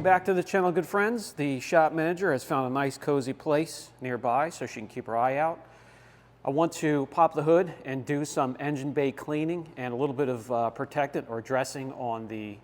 back to the channel, good friends. The shop manager has found a nice cozy place nearby so she can keep her eye out. I want to pop the hood and do some engine bay cleaning and a little bit of protectant or dressing on the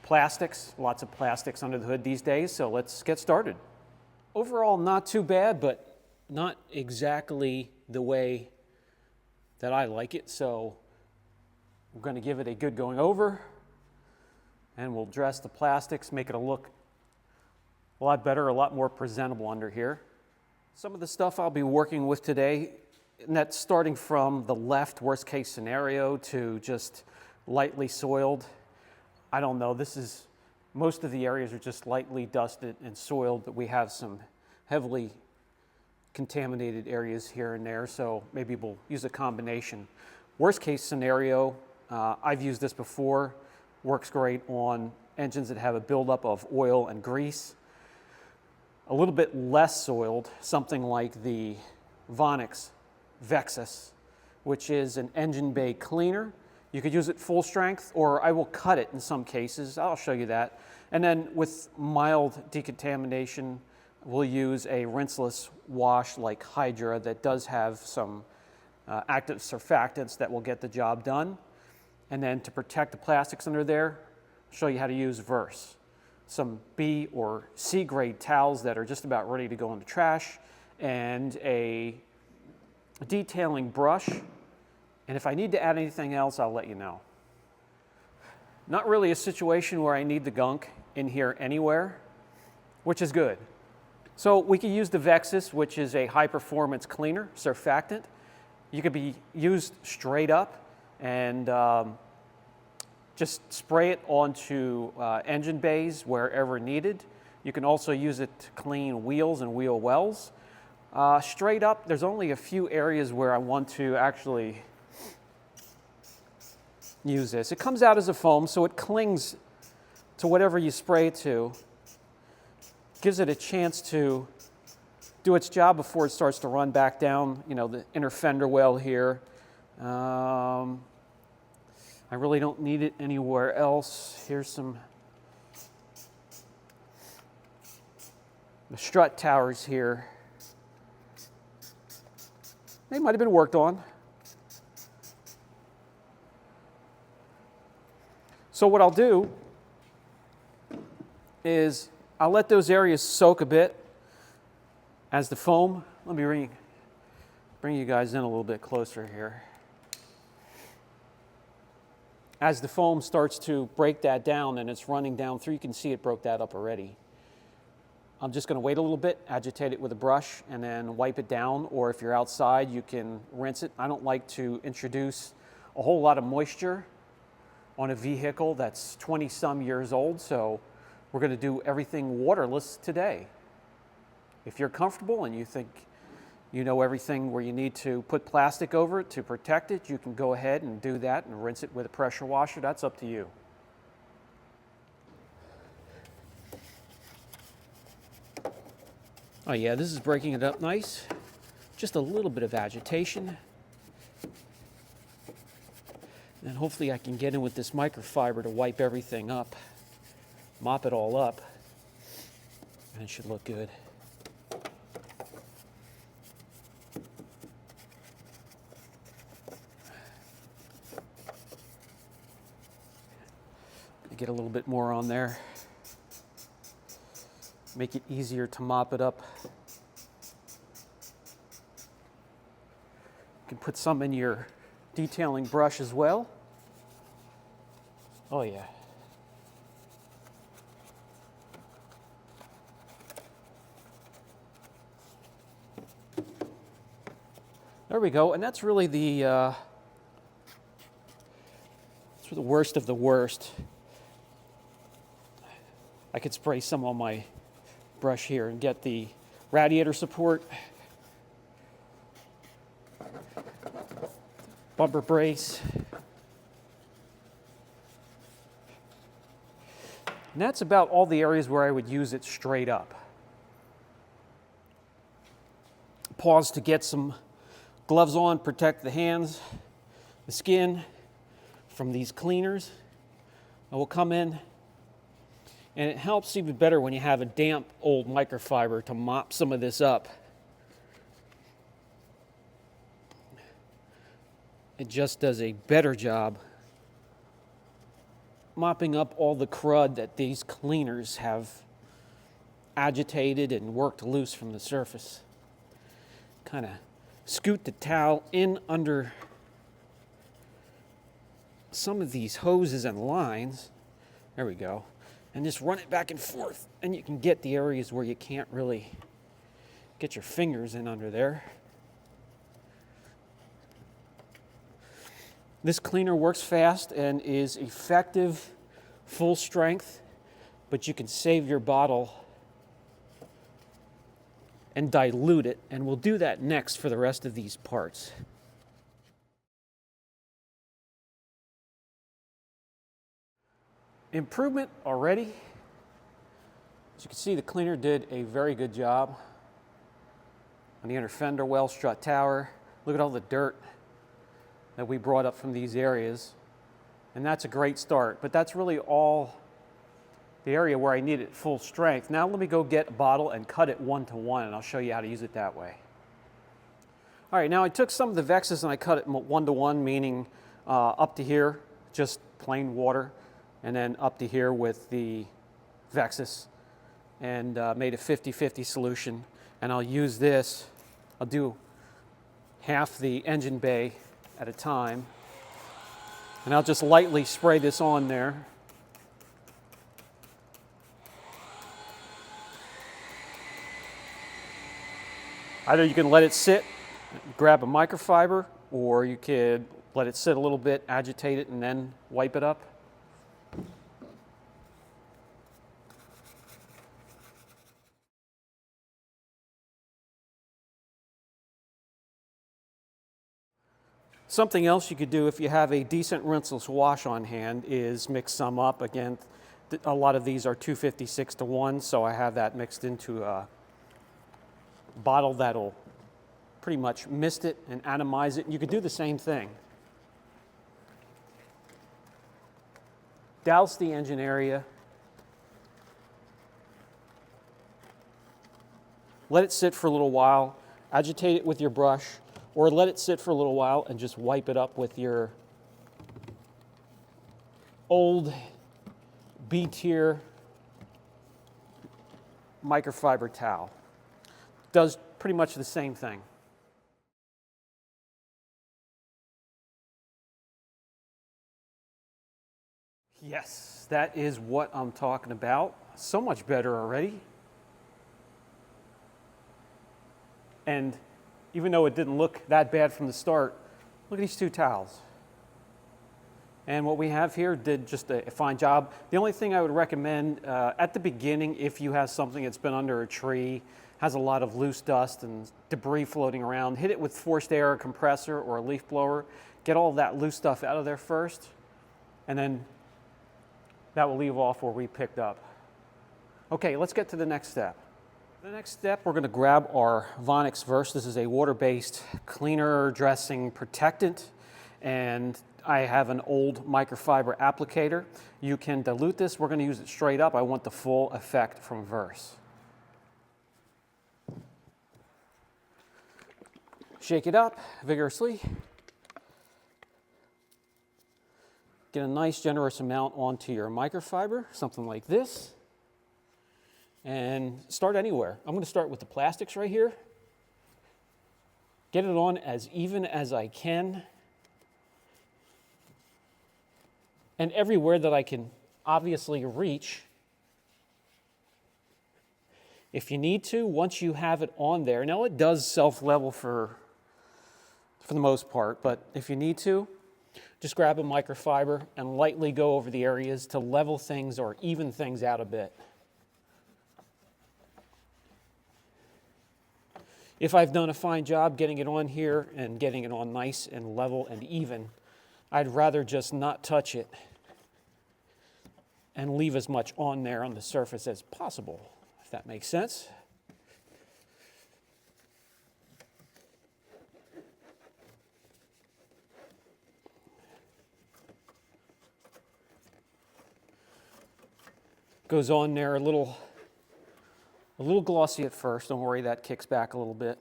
plastics. Lots of plastics under the hood these days, so let's get started. Overall, not too bad, but not exactly the way that I like it, so we're going to give it a good going over. And we'll dress the plastics, make it look a lot better, a lot more presentable under here. Some of the stuff I'll be working with today, and that's starting from the left worst case scenario to just lightly soiled. I don't know, most of the areas are just lightly dusted and soiled, but we have some heavily contaminated areas here and there, so maybe we'll use a combination. Worst case scenario, I've used this before. Works great on engines that have a buildup of oil and grease. A little bit less soiled, something like the Vonix Vexus, which is an engine bay cleaner. You could use it full strength, or I will cut it in some cases. I'll show you that. And then with mild decontamination, we'll use a rinseless wash like Hydra that does have some active surfactants that will get the job done. And then to protect the plastics under there, I'll show you how to use Verse. Some B or C grade towels that are just about ready to go in the trash, and a detailing brush. And if I need to add anything else, I'll let you know. Not really a situation where I need the gunk in here anywhere, which is good. So we can use the Vexus, which is a high performance cleaner, surfactant. You could be used straight up and just spray it onto engine bays wherever needed. You can also use it to clean wheels and wheel wells. Straight up, there's only a few areas where I want to actually use this. It comes out as a foam, so it clings to whatever you spray it to. Gives it a chance to do its job before it starts to run back down, the inner fender well here. I really don't need it anywhere else. Here's the strut towers here. They might have been worked on. So what I'll do is I'll let those areas soak a bit as the foam. Let me bring you guys in a little bit closer here. As the foam starts to break that down and it's running down through, you can see it broke that up already. I'm just going to wait a little bit, agitate it with a brush, and then wipe it down. Or if you're outside, you can rinse it. I don't like to introduce a whole lot of moisture on a vehicle that's 20-some years old, so we're going to do everything waterless today. If you're comfortable and you think you know everything where you need to put plastic over it to protect it, you can go ahead and do that and rinse it with a pressure washer. That's up to you. Oh yeah, this is breaking it up nice. Just a little bit of agitation. And hopefully I can get in with this microfiber to wipe everything up, mop it all up, and it should look good. Get a little bit more on there. Make it easier to mop it up. You can put some in your detailing brush as well. Oh yeah. There we go, and that's really the worst of the worst. I could spray some on my brush here and get the radiator support, bumper brace. And that's about all the areas where I would use it straight up. Pause to get some gloves on, protect the hands, the skin from these cleaners. I will come in And it helps even better when you have a damp old microfiber to mop some of this up. It just does a better job mopping up all the crud that these cleaners have agitated and worked loose from the surface. Kind of scoot the towel in under some of these hoses and lines. There we go. And just run it back and forth, and you can get the areas where you can't really get your fingers in under there. This cleaner works fast and is effective, full strength, but you can save your bottle and dilute it, and we'll do that next for the rest of these parts. Improvement already. As you can see, the cleaner did a very good job on the inner fender well, strut tower. Look at all the dirt that we brought up from these areas. And that's a great start, but that's really all the area where I need it full strength. Now let me go get a bottle and cut it 1-to-1, and I'll show you how to use it that way. All right, now I took some of the Vexus and I cut it 1-to-1, meaning up to here, just plain water, and then up to here with the Vexus, and made a 50-50 solution. And I'll use this, I'll do half the engine bay at a time, and I'll just lightly spray this on there. Either you can let it sit, grab a microfiber, or you could let it sit a little bit, agitate it, and then wipe it up. Something else you could do if you have a decent rinseless wash on hand is mix some up. Again, a lot of these are 256-to-1, so I have that mixed into a bottle that'll pretty much mist it and atomize it. You could do the same thing. Douse the engine area. Let it sit for a little while. Agitate it with your brush, or let it sit for a little while and just wipe it up with your old B-tier microfiber towel. Does pretty much the same thing. Yes, that is what I'm talking about. So much better already. And even though it didn't look that bad from the start, look at these two towels. And what we have here did just a fine job. The only thing I would recommend at the beginning, if you have something that's been under a tree, has a lot of loose dust and debris floating around, hit it with forced air, a compressor, or a leaf blower. Get all that loose stuff out of there first, and then that will leave off where we picked up. Okay, let's get to the next step. The next step, we're going to grab our Vonix Verse. This is a water-based cleaner, dressing, protectant, and I have an old microfiber applicator. You can dilute this. We're going to use it straight up. I want the full effect from Verse. Shake it up vigorously. Get a nice generous amount onto your microfiber, something like this. And start anywhere. I'm going to start with the plastics right here. Get it on as even as I can. And everywhere that I can obviously reach. If you need to, once you have it on there, now it does self-level for the most part, but if you need to, just grab a microfiber and lightly go over the areas to level things or even things out a bit. If I've done a fine job getting it on here and getting it on nice and level and even, I'd rather just not touch it and leave as much on there on the surface as possible, if that makes sense. goes on there a little glossy at first. Don't worry, that kicks back a little bit.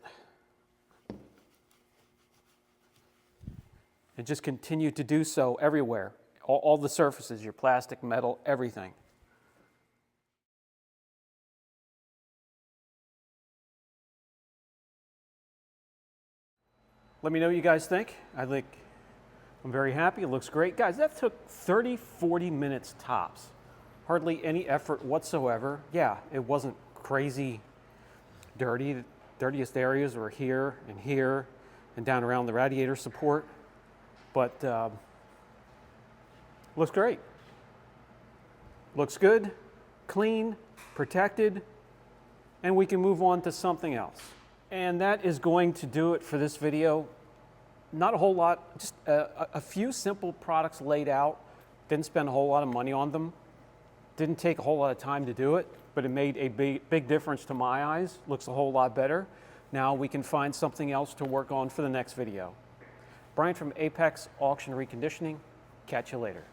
And just continue to do so everywhere. All the surfaces, your plastic, metal, everything. Let me know what you guys think. I'm very happy. It looks great. Guys, that took 30, 40 minutes tops. Hardly any effort whatsoever. Yeah, it wasn't crazy dirty. The dirtiest areas were here and down around the radiator support. But looks great. Looks good, clean, protected, and we can move on to something else. And that is going to do it for this video. Not a whole lot, just a few simple products laid out. Didn't spend a whole lot of money on them. Didn't take a whole lot of time to do it, but it made a big difference to my eyes. Looks a whole lot better. Now we can find something else to work on for the next video. Brian from Apex Auction Reconditioning. Catch you later.